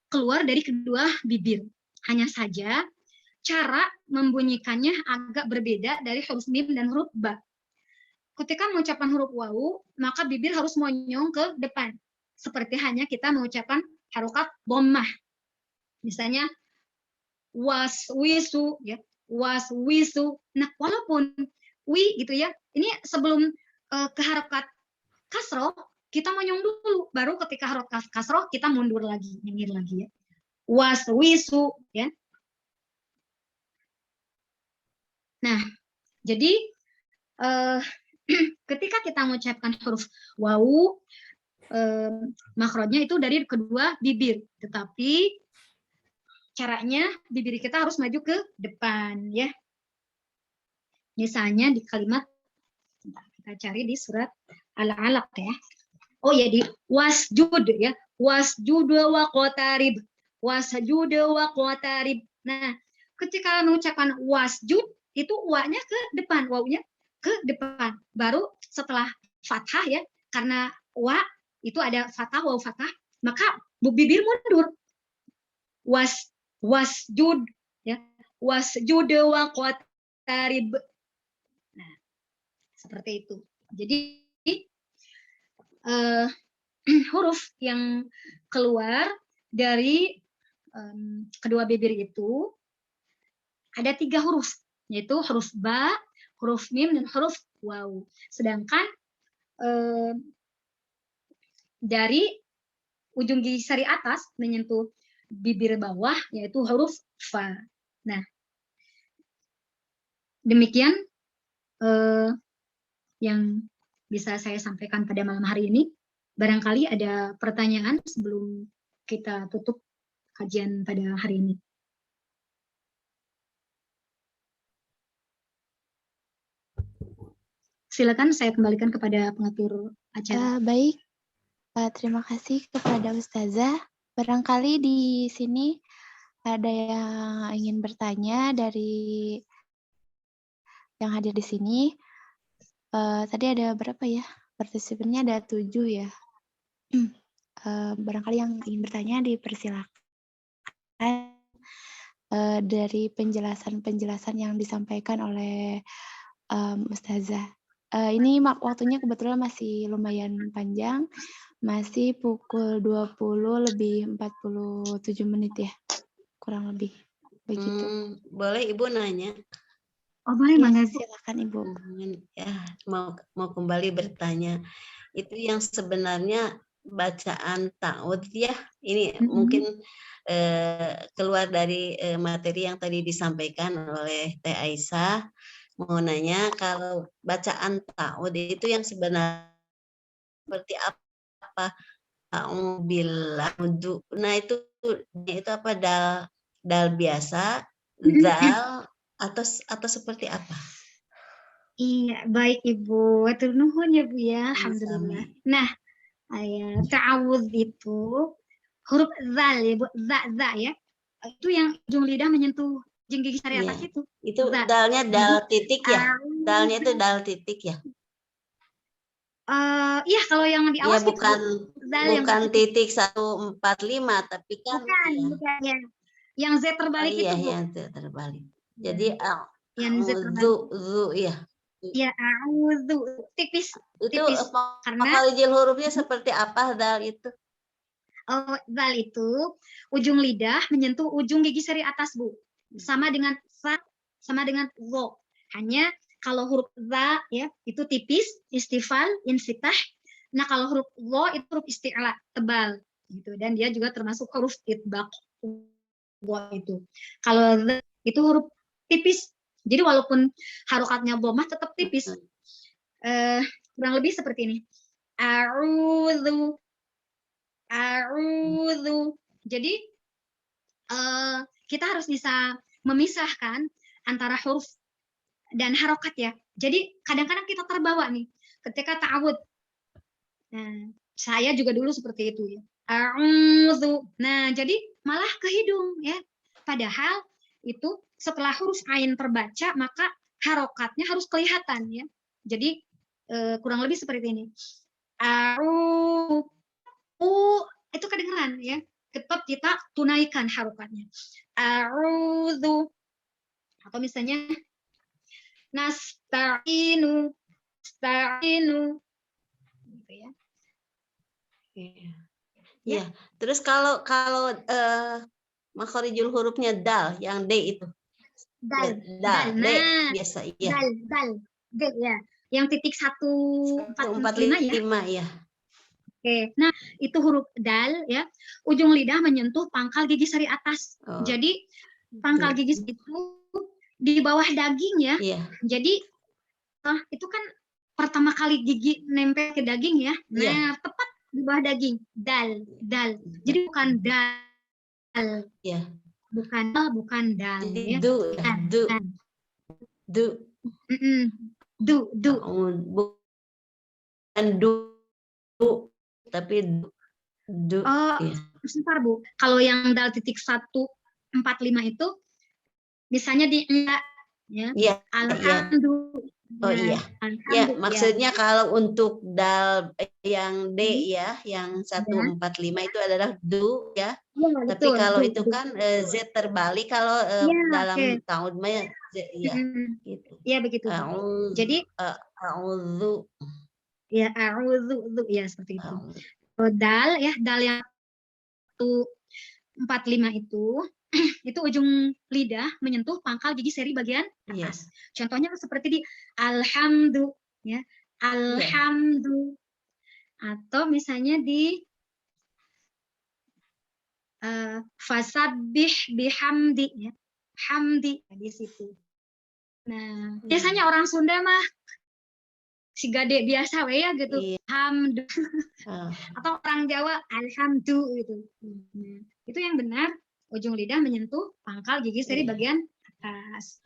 Speaker 4: keluar dari kedua bibir. Hanya saja cara membunyikannya agak berbeda dari huruf mim dan huruf ba. Ketika mengucapkan huruf wawu, maka bibir harus monyong ke depan. Seperti hanya kita mengucapkan harokat dhammah. Misalnya waswisu ya, waswisu. Nah, walaupun wi gitu ya, ini sebelum ke harokat kasroh, kita monyong dulu, baru ketika harokat kasroh kita mundur lagi, nyengir lagi ya. Waswisu ya. Nah, jadi ketika kita mengucapkan huruf wawu, makrotnya itu dari kedua bibir, tetapi caranya bibir kita harus maju ke depan ya. Misalnya di kalimat, kita cari di surat Al-Alaq ya. Oh ya, di wasjud ya, wasjud wa qatarib, wasjud wa qatarib. Nah, ketika mengucapkan wasjud itu wa-nya ke depan, wawunya ke depan. Baru setelah fathah ya, karena wa itu ada fathah, waw fathah, maka bibir mundur. Wasjud ya, wasjud wa qatarib. Nah, seperti itu. Jadi huruf yang keluar dari kedua bibir itu ada 3 huruf, yaitu huruf ba, huruf mim, dan huruf waw. Sedangkan dari ujung gigi sari atas menyentuh bibir bawah yaitu huruf fa. Nah, demikian yang bisa saya sampaikan pada malam hari ini. Barangkali ada pertanyaan sebelum kita tutup kajian pada hari ini. Silakan saya kembalikan kepada pengatur acara.
Speaker 1: Baik, terima kasih kepada Ustazah. Barangkali di sini ada yang ingin bertanya dari yang hadir di sini. Tadi ada berapa ya? Partisipannya ada 7 ya. Barangkali yang ingin bertanya dipersilakan. Dari penjelasan-penjelasan yang disampaikan oleh Ustazah. Ini waktunya kebetulan masih lumayan panjang, masih pukul 20:47 ya, kurang lebih begitu.
Speaker 5: Boleh Ibu nanya?
Speaker 4: Oh boleh,
Speaker 1: Ya,
Speaker 4: Mangga.
Speaker 1: silakan Ibu.
Speaker 5: Ya, mau kembali bertanya. Itu yang sebenarnya bacaan ta'ud ya. Ini mungkin keluar dari materi yang tadi disampaikan oleh Teh Aisyah. Mau nanya, kalau bacaan ta'ud itu yang sebenarnya seperti apa? Ta'ubillahu. Nah, itu apa, dal biasa, dal atau seperti apa?
Speaker 4: Iya, baik Ibu. Atur nuhun ya Bu ya. Alhamdulillah.
Speaker 5: Sami.
Speaker 4: Nah, ta'awudz itu huruf zal ya Bu, za ya. Itu yang ujung lidah menyentuh gigi sari atas
Speaker 5: Iya.
Speaker 4: itu.
Speaker 5: Itu
Speaker 4: Za.
Speaker 5: dalnya dal titik ya?
Speaker 4: A'udzu.
Speaker 5: Dalnya itu dal titik ya?
Speaker 4: Iya, kalau yang di
Speaker 5: Iya,
Speaker 4: awas itu zal yang
Speaker 5: bukan
Speaker 4: titik.
Speaker 5: titik 145, tapi kan
Speaker 4: Bukan ya. Yang Z terbalik
Speaker 5: iya,
Speaker 4: itu Bu.
Speaker 5: yang terbalik. Jadi
Speaker 4: Yang Z terbalik.
Speaker 5: zu ya.
Speaker 4: Ya, a'udzu. Tipis.
Speaker 5: Itu
Speaker 4: Karena
Speaker 5: makharijil hurufnya seperti apa dal itu?
Speaker 4: zal itu ujung lidah menyentuh ujung gigi seri atas Bu. Sama dengan sa, sama dengan zo. Hanya kalau huruf za ya itu tipis, istifal, infitah. Nah, kalau huruf zo itu huruf isti'la, tebal gitu, dan dia juga termasuk huruf itbaq. Zo itu. Kalau za itu huruf tipis. Jadi walaupun harokatnya dhammah tetap tipis. Kurang lebih seperti ini. A'udzu. Jadi kita harus bisa memisahkan antara huruf dan harokat ya. Jadi kadang-kadang kita terbawa nih ketika ta'awud. Nah, saya juga dulu seperti itu ya. A'udzu. Nah, jadi malah ke hidung ya. Padahal itu setelah huruf ain terbaca maka harokatnya harus kelihatan ya. Jadi kurang lebih seperti ini. Itu kedengeran ya, tetap kita tunaikan harokatnya. A'udzu, atau misalnya nasta'inu, sta'inu, gitu ya.
Speaker 5: Ya. Terus kalau makhorijul hurufnya dal, yang D itu.
Speaker 4: Dal,
Speaker 5: Dal, D
Speaker 4: nah,
Speaker 5: biasa, iya.
Speaker 4: dal, D ya. Yang titik 145 ya.
Speaker 5: 145 ya.
Speaker 4: Oke, nah itu huruf dal ya. Ujung lidah menyentuh pangkal gigi sari atas.
Speaker 5: Oh.
Speaker 4: Jadi pangkal gigi itu di bawah daging ya.
Speaker 5: Iya.
Speaker 4: Jadi itu kan pertama kali gigi nempel ke daging ya. Nah,
Speaker 5: Iya.
Speaker 4: tepat di bawah daging. Dal. Jadi bukan dal.
Speaker 5: Iya.
Speaker 4: Bukan dal
Speaker 5: Jadi
Speaker 4: ya.
Speaker 5: du, ya. Du.
Speaker 4: Du.
Speaker 5: Bukan du, tapi du.
Speaker 4: Oh,
Speaker 5: Iya.
Speaker 4: sebentar Bu. Kalau yang dal titik 145 itu misalnya di ya.
Speaker 5: Iya.
Speaker 4: Alhamdulillah.
Speaker 5: Oh iya. Ya, maksudnya kalau untuk dal yang D ya, yang 145 itu adalah du ya.
Speaker 4: Ya,
Speaker 5: Tapi
Speaker 4: betul,
Speaker 5: kalau
Speaker 4: betul,
Speaker 5: itu
Speaker 4: betul.
Speaker 5: kan Z terbalik kalau
Speaker 4: Ya,
Speaker 5: dalam
Speaker 4: oke.
Speaker 5: tahun Maya ya gitu.
Speaker 4: Ya begitu. Jadi
Speaker 5: a'udzu
Speaker 4: ya a'udzu ya seperti itu. Dal ya, dal yang 145 itu ujung lidah menyentuh pangkal gigi seri bagian atas. Contohnya seperti di alhamdu ya. Alhamdu. Atau misalnya di fasabbih bihamdi ya. Hamdi di situ. Nah, biasanya orang Sunda mah si gade biasa we ya gitu. Hamdu. Atau orang Jawa alhamdu gitu. Nah, itu yang benar ujung lidah menyentuh pangkal gigi seri bagian atas.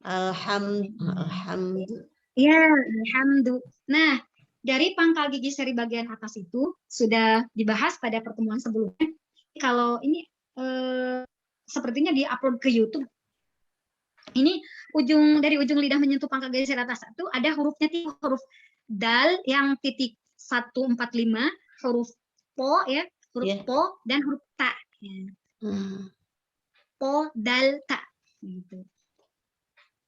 Speaker 5: Alhamdu.
Speaker 4: Iya, alhamdu. Nah, dari pangkal gigi seri bagian atas itu sudah dibahas pada pertemuan sebelumnya. Kalau ini sepertinya di-upload ke YouTube. Ini dari ujung lidah menyentuh pangkal gigi seri atas itu ada hurufnya, huruf dal yang titik 145, huruf po ya, huruf po dan huruf ta. Ya. Po, dal, ta. Gitu.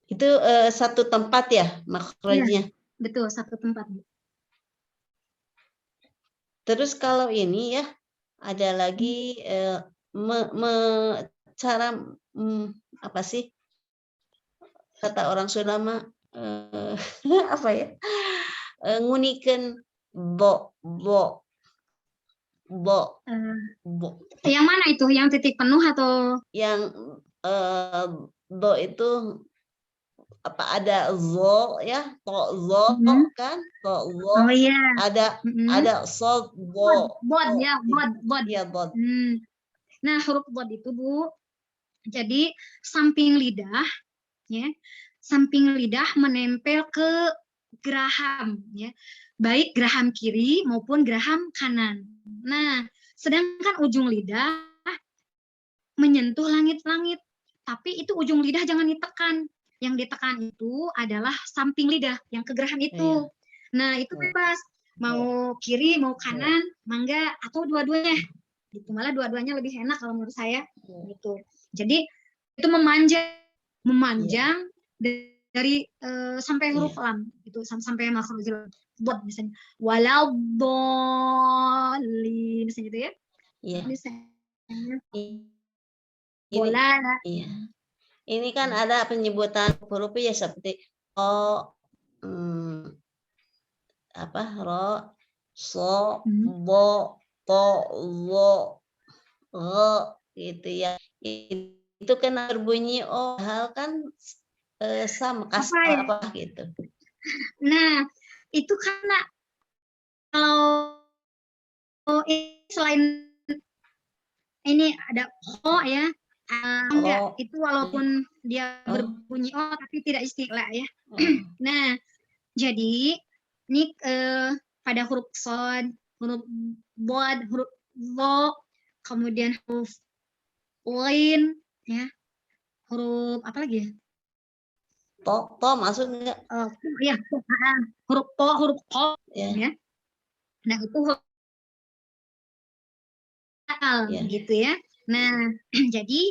Speaker 5: Itu satu tempat ya makhrajnya?
Speaker 4: Ya, betul, satu tempat.
Speaker 5: Terus kalau ini ya, ada lagi cara apa sih kata orang Sunda mah apa ya, ngunikan bo.
Speaker 4: Yang mana itu? Yang titik penuh atau
Speaker 5: yang bo itu apa, ada zo ya, to zo kan, to zo.
Speaker 4: Oh iya.
Speaker 5: Ada so bo.
Speaker 4: Bod ya, bod.
Speaker 5: Iya, bod.
Speaker 4: Nah, huruf bod itu Bu, jadi samping lidah ya, samping lidah menempel ke geraham ya, baik geraham kiri maupun geraham kanan. Nah, sedangkan ujung lidah menyentuh langit-langit, tapi itu ujung lidah jangan ditekan. Yang ditekan itu adalah samping lidah yang ke geraham itu. Nah, itu bebas. Mau kiri, mau kanan, mangga, atau dua-duanya. Gitu. Malah dua-duanya lebih enak kalau menurut saya. Gitu. Jadi, itu memanjang dari sampai huruf lam. Gitu. Sampai makhrajul bod misalnya. Waladdallin. Misalnya gitu ya.
Speaker 5: Iya.
Speaker 4: Misalnya.
Speaker 5: Bola. Iya. Ini kan ada penyebutan huruf ya seperti ro, ro, so, bo, to, wo, ro, gitu ya. Itu kan berbunyi hal kan sama kasar apa gitu. Nah, itu karena kalau selain ini ada ya. Enggak, itu walaupun dia berbunyi tapi tidak istilah ya. Nah, jadi ini pada huruf sod, huruf bod, huruf wo, kemudian huruf lain ya, huruf apa lagi ya? To masuk enggak? Ya, huruf to, huruf ko ya. Nah, itu Ya.
Speaker 4: gitu ya. Nah, jadi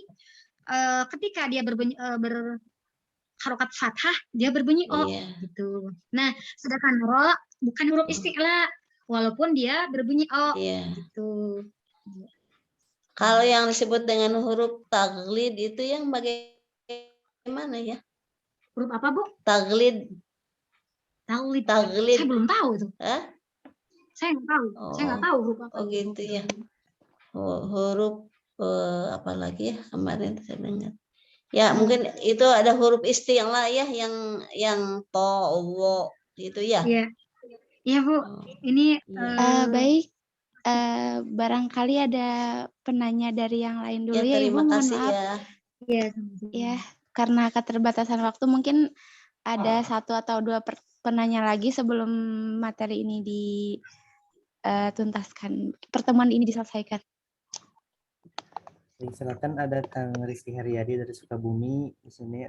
Speaker 4: ketika dia berbunyi berharokat fathah, dia berbunyi o
Speaker 5: Iya.
Speaker 4: gitu. Nah, sedangkan ro bukan huruf isti'la, walaupun dia berbunyi o
Speaker 5: Iya.
Speaker 4: gitu.
Speaker 5: Kalau yang disebut dengan huruf taglid itu yang bagaimana ya?
Speaker 4: Huruf apa, Bu?
Speaker 5: Taglid.
Speaker 4: Taglid.
Speaker 5: Taglid.
Speaker 4: Saya belum tahu itu.
Speaker 5: Hah?
Speaker 4: Saya nggak tahu. Saya nggak tahu huruf apa.
Speaker 5: Oh gitu ya. Huruf apa lagi ya kemarin saya dengar. Ya mungkin itu ada huruf isti'la ya yang to, wo gitu ya.
Speaker 4: Iya. Iya, Bu.
Speaker 5: Oh,
Speaker 4: Ini
Speaker 5: iya.
Speaker 1: Baik, barangkali ada penanya dari yang lain dulu
Speaker 5: Ya
Speaker 1: ya Ibu,
Speaker 5: terima
Speaker 1: mohon
Speaker 5: kasih
Speaker 1: maaf.
Speaker 5: ya.
Speaker 4: Iya.
Speaker 1: Ya, karena keterbatasan waktu mungkin ada 1 atau 2 penanya lagi sebelum materi ini dituntaskan, pertemuan ini diselesaikan.
Speaker 2: Silakan, ada Kang Rizky Haryadi dari Sukabumi. Di sini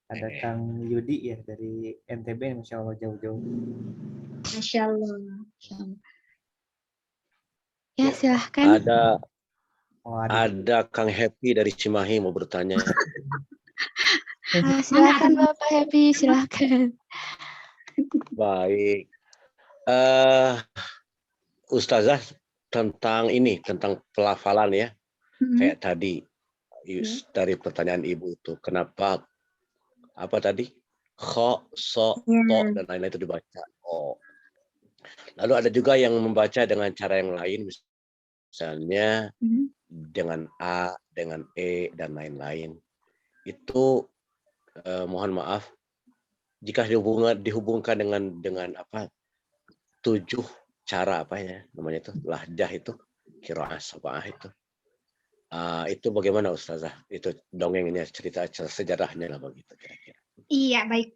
Speaker 2: ada Kang Yudi ya dari NTB, Masya Allah jauh-jauh.
Speaker 4: Masya Allah. Masya Allah.
Speaker 1: Ya, silahkan.
Speaker 6: Ada Kang Happy dari Cimahi mau bertanya.
Speaker 1: Silahkan Bapak Happy, silahkan.
Speaker 6: Baik. Ustazah, tentang pelafalan ya. Kayak tadi dari pertanyaan Ibu itu, kenapa apa tadi? Kho, so, to dan lain-lain itu dibaca o. Lalu ada juga yang membaca dengan cara yang lain, misalnya dengan a, dengan e dan lain-lain. Itu mohon maaf jika dihubungkan dengan apa 7 cara apa ya namanya itu lahjah itu qiraah sab'ah itu bagaimana Ustazah? Itu dongengnya, cerita sejarahnya lah begitu kira-kira.
Speaker 4: Iya, baik.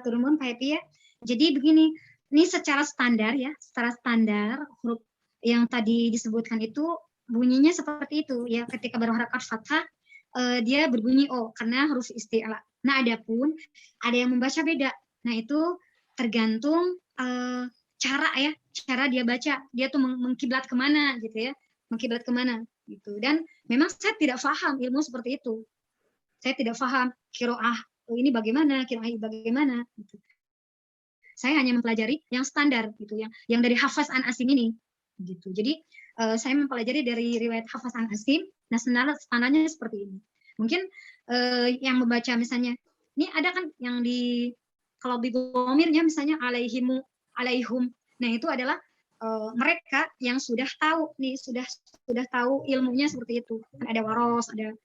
Speaker 4: Turun Pak Happy ya. Jadi begini, ini secara standar huruf yang tadi disebutkan itu bunyinya seperti itu ya, ketika berharakat fathah dia berbunyi o karena huruf isti'la. Nah, adapun ada yang membaca beda. Nah, itu tergantung cara dia baca. Dia tuh mengkiblat kemana gitu ya, mengkiblat kemana gitu. Dan memang saya tidak paham ilmu seperti itu. Saya tidak paham qiraah ini bagaimana, qiraah bagaimana gitu. Saya hanya mempelajari yang standar gitu, yang dari Hafaz an Asim ini gitu. Jadi saya mempelajari dari riwayat Hafaz an Asim. Nah, standarnya seperti ini. Mungkin yang membaca misalnya, ini ada kan yang kalau di Gomirnya misalnya alaihum. Nah, itu adalah mereka yang sudah tahu nih, sudah tahu ilmunya seperti itu. Ada waros, ada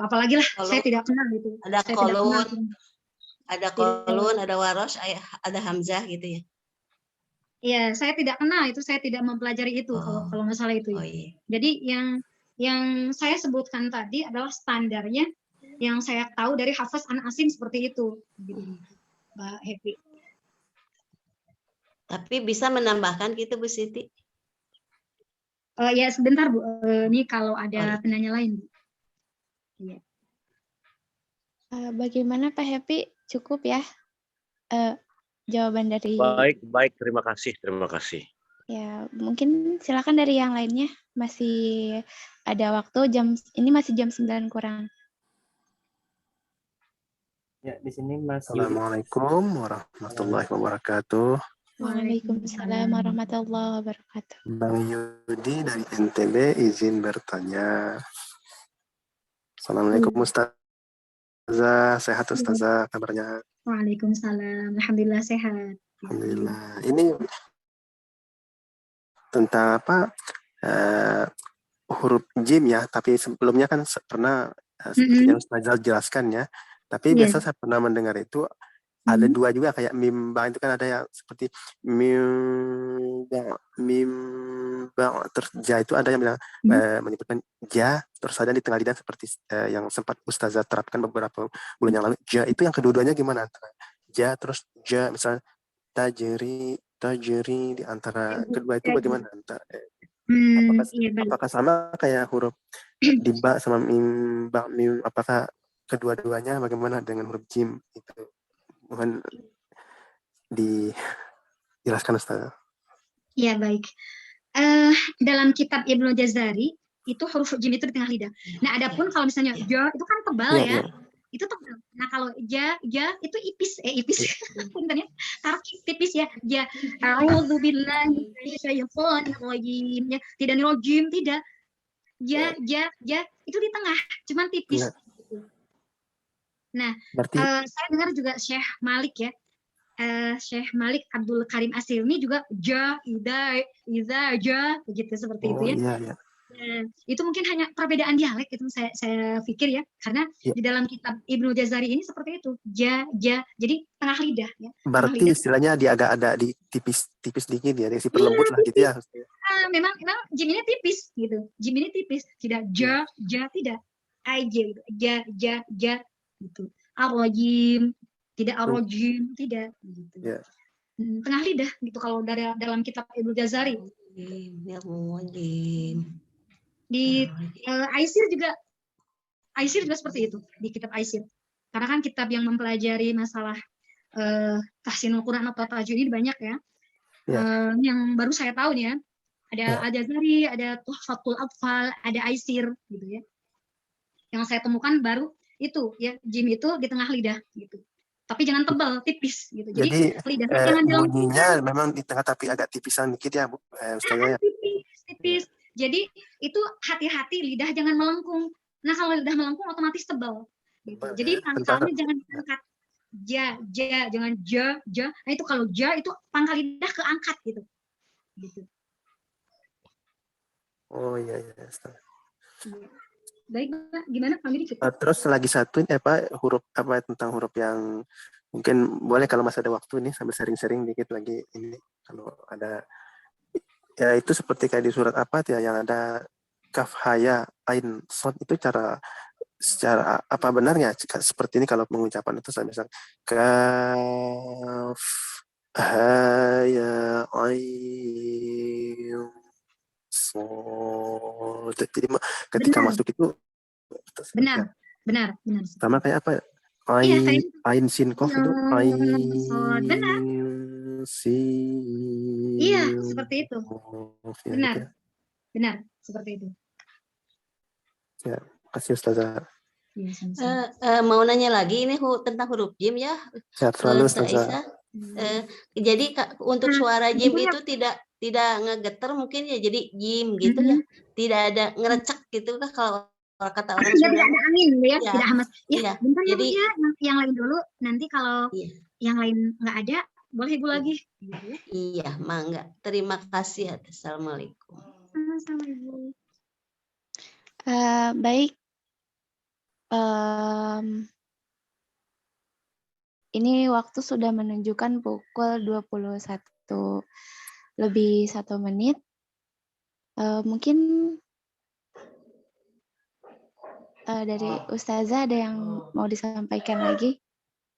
Speaker 4: apalagi lah, saya tidak kenal gitu.
Speaker 5: Ada kolun, ada waros, ada hamzah gitu ya.
Speaker 4: Iya, saya tidak kenal itu, saya tidak mempelajari itu kalau masalah itu. Ya.
Speaker 5: Iya.
Speaker 4: Jadi yang saya sebutkan tadi adalah standarnya yang saya tahu dari Hafaz an Asim seperti itu, gitu, Mbak Happy.
Speaker 5: Tapi bisa menambahkan gitu Bu Siti?
Speaker 4: Ya sebentar Bu, ini kalau ada penanya lain. Iya.
Speaker 1: Bagaimana Pak Happy? Cukup ya jawaban dari.
Speaker 6: Baik, terima kasih.
Speaker 1: Ya, mungkin silakan dari yang lainnya. Masih ada waktu, ini masih jam 9 kurang.
Speaker 2: Ya, di sini Mas Yudi.
Speaker 7: Assalamualaikum warahmatullahi wabarakatuh.
Speaker 1: Waalaikumsalam warahmatullahi wabarakatuh.
Speaker 7: Bang Yudi dari NTB izin bertanya. Assalamualaikum Ustazah, sehat Ustazah kabarnya?
Speaker 4: Waalaikumsalam, alhamdulillah sehat.
Speaker 7: Alhamdulillah. Ini tentang apa huruf jim ya, tapi sebelumnya kan pernah seperti yang Ustazah jelaskan ya. Tapi biasa saya pernah mendengar itu ada 2 juga kayak mimba itu kan ada yang seperti mimba terus ja itu ada yang bilang menyebutkan ja terus ada di tengah lidah seperti yang sempat Ustazah terapkan beberapa bulan yang lalu. Ja itu yang kedua-duanya gimana antara ja terus ja misalnya tajri di antara kedua itu bagaimana antara apakah sama kayak huruf dimba sama mim apakah kedua-duanya bagaimana dengan huruf jim itu? Mohon dijelaskan Ustaz.
Speaker 4: Ya baik. dalam kitab Ibnu Jazari itu huruf jim itu di tengah lidah. Nah, adapun kalau misalnya ja itu kan tebal
Speaker 7: Iya,
Speaker 4: ya.
Speaker 7: iya.
Speaker 4: Itu tebal. Nah, kalau ja itu ipis punten ya. Taruh tipis ya. Ja a'udzubillahi minasyaitonirrajim. Ya, tidak nirojim, tidak. Ja itu di tengah, cuman tipis.
Speaker 7: Nah,
Speaker 4: Nah,
Speaker 7: berarti
Speaker 4: saya dengar juga Syekh Malik ya. Syekh Malik Abdul Karim Asilmi juga ja, iza, ja, begitu seperti itu ya.
Speaker 7: iya, iya.
Speaker 4: Itu mungkin hanya perbedaan dialek itu saya pikir ya, karena
Speaker 7: Iya.
Speaker 4: di dalam kitab Ibnu Jazari ini seperti itu, ja, jadi tengah lidah ya. Tengah
Speaker 7: Berarti
Speaker 4: lidah.
Speaker 7: istilahnya dia agak ada di tipis dikit ya, si perlembut lah gitu ya.
Speaker 4: Memang jim ini tipis gitu, jim ini tipis, tidak ja, tidak, aja gitu, ja gitu, arrojim, tidak arrojim, tidak gitu.
Speaker 7: Ya.
Speaker 4: Tengah lidah gitu kalau dari dalam kitab Ibnu Jazari. Di Aisir juga seperti itu di kitab Aisir, karena kan kitab yang mempelajari masalah tahsinul Quran atau tajwid ini banyak ya. Yang baru saya tahu nih ya, ada Al-Jazari, ada Tuhfatul Atfal, ada Aisir gitu ya. Yang saya temukan baru itu ya, jim itu di tengah lidah gitu, tapi jangan tebal, tipis gitu. Jadi lidahnya jangan dalam
Speaker 7: bunyinya memang di tengah tapi agak tipisan dikit ya, Ustazah ya.
Speaker 4: tipis. Jadi itu hati-hati lidah jangan melengkung. Nah, kalau lidah melengkung otomatis tebal. Gitu. Jadi pangkalnya jangan diangkat. Ja, jangan ja. Nah, itu kalau ja itu pangkal lidah keangkat gitu.
Speaker 7: Oh iya. Ustaz.
Speaker 4: Baik, Pak. Gimana Pak?
Speaker 7: Terus lagi satu huruf tentang huruf yang mungkin boleh kalau masih ada waktu nih sambil sharing-sharing dikit lagi ini kalau ada. Ya itu seperti kayak di surat ya yang ada kaf haya ain sod, itu secara apa benarnya seperti ini kalau pengucapan itu saya misal kaf haya ain sod. Jadi ketika masuk itu
Speaker 4: benar.
Speaker 7: Sama kayak apa? Ain sin kof itu
Speaker 4: benar. Iya, seperti itu. Benar, seperti itu.
Speaker 7: Ya, kasih Ustazah.
Speaker 5: Mau nanya lagi ini tentang huruf jim ya.
Speaker 7: Sehat selalu Ustazah.
Speaker 5: Jadi untuk suara jim itu tidak ngegeter mungkin ya, jadi jim gitu ya. Tidak ada ngerecek gitu kan kalau kata orang Sunda.
Speaker 4: Tidak ada angin ya, tidak hamas.
Speaker 5: Ya,
Speaker 4: bentar
Speaker 5: jadi
Speaker 4: ya, yang lain dulu, nanti kalau yang lain nggak ada boleh Ibu lagi.
Speaker 5: Iya, mangga. Terima kasih. Assalamualaikum.
Speaker 4: Sama-sama Ibu.
Speaker 1: Baik. Ini waktu sudah menunjukkan pukul 21 lebih 1 menit. Mungkin dari Ustazah ada yang mau disampaikan lagi?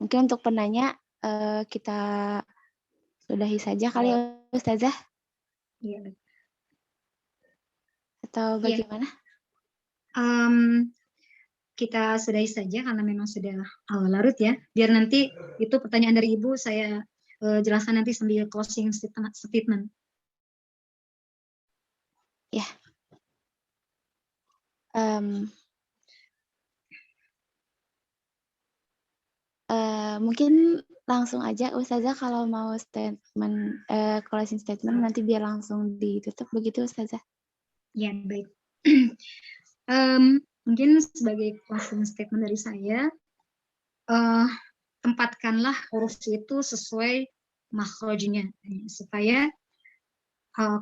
Speaker 1: Mungkin untuk penanya kita sudahi saja kali ya Ustazah?
Speaker 4: Iya.
Speaker 1: Atau bagaimana?
Speaker 4: Kita sudahi saja karena memang sudah larut ya. Biar nanti itu pertanyaan dari Ibu saya jelaskan nanti sambil closing statement.
Speaker 1: Ya. Mungkin langsung aja Ustazah kalau mau statement closing statement nanti biar langsung ditutup begitu Ustazah.
Speaker 4: Ya, baik. Mungkin sebagai closing statement dari saya, tempatkanlah huruf itu sesuai makhrajnya supaya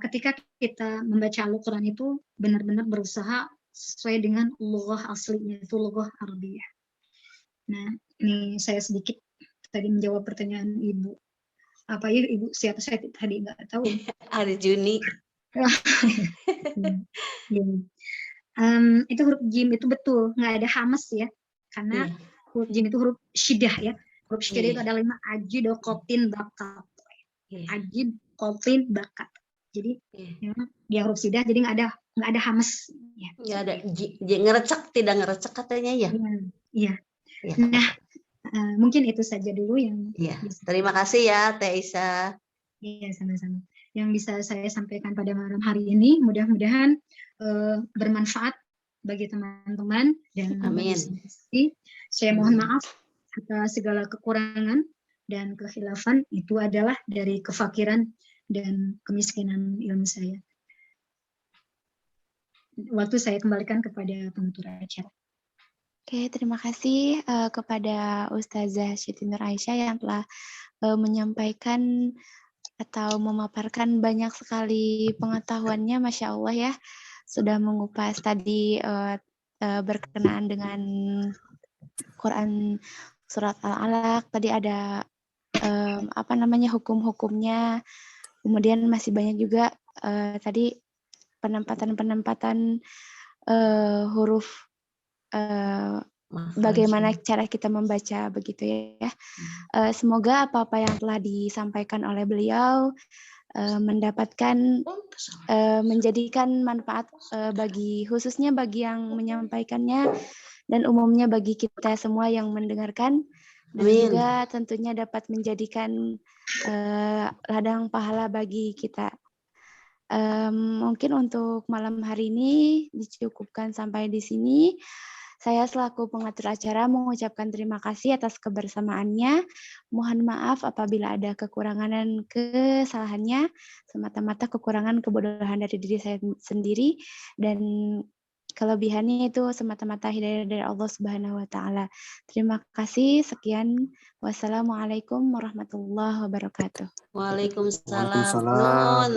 Speaker 4: ketika kita membaca Al-Quran itu benar-benar berusaha sesuai dengan lughah aslinya, itu lughah Arabiyah. Nah, ini saya sedikit tadi menjawab pertanyaan Ibu. Apa ya Ibu? Siapa saya tadi nggak tahu.
Speaker 5: Arjuni.
Speaker 4: Itu huruf jim itu betul nggak ada hamas ya, karena huruf jim itu huruf syidah ya. Huruf syidah itu ada 5 ajid, kotin, bakat. Ajid, kotin, bakat. Jadi dia huruf syidah, jadi nggak ada hamas.
Speaker 5: Nggak ada ngerecek, tidak ngerecek katanya ya.
Speaker 4: Iya. Nah, mungkin itu saja dulu yang.
Speaker 5: Terima kasih ya Teh Isa.
Speaker 4: Iya, sama-sama. yang bisa saya sampaikan pada malam hari ini. Mudah-mudahan bermanfaat bagi teman-teman dan bagi
Speaker 5: Amin.
Speaker 4: saya sendiri. Saya mohon maaf atas segala kekurangan dan kekhilafan, itu adalah dari kefakiran dan kemiskinan ilmu saya. Waktu saya kembalikan kepada penutur acara.
Speaker 1: Oke, terima kasih kepada Ustazah Siti Nur Aisyah yang telah menyampaikan atau memaparkan banyak sekali pengetahuannya, Masya Allah ya, sudah mengupas tadi berkenaan dengan Quran Surat Al-Alaq, tadi ada hukum-hukumnya, kemudian masih banyak juga tadi penempatan huruf, bagaimana cara kita membaca begitu ya. Semoga apa-apa yang telah disampaikan oleh beliau mendapatkan menjadikan manfaat khususnya bagi yang menyampaikannya dan umumnya bagi kita semua yang mendengarkan, dan juga tentunya dapat menjadikan ladang pahala bagi kita. Mungkin untuk malam hari ini dicukupkan sampai di sini. Saya selaku pengatur acara mengucapkan terima kasih atas kebersamaannya. Mohon maaf apabila ada kekurangan dan kesalahannya, semata-mata kekurangan kebodohan dari diri saya sendiri, dan kelebihannya itu semata-mata hidayah dari Allah Subhanahu wa Ta'ala. Terima kasih. Sekian. Wassalamualaikum warahmatullahi wabarakatuh.
Speaker 5: Waalaikumsalam.
Speaker 7: Waalaikumsalam.
Speaker 5: Nun.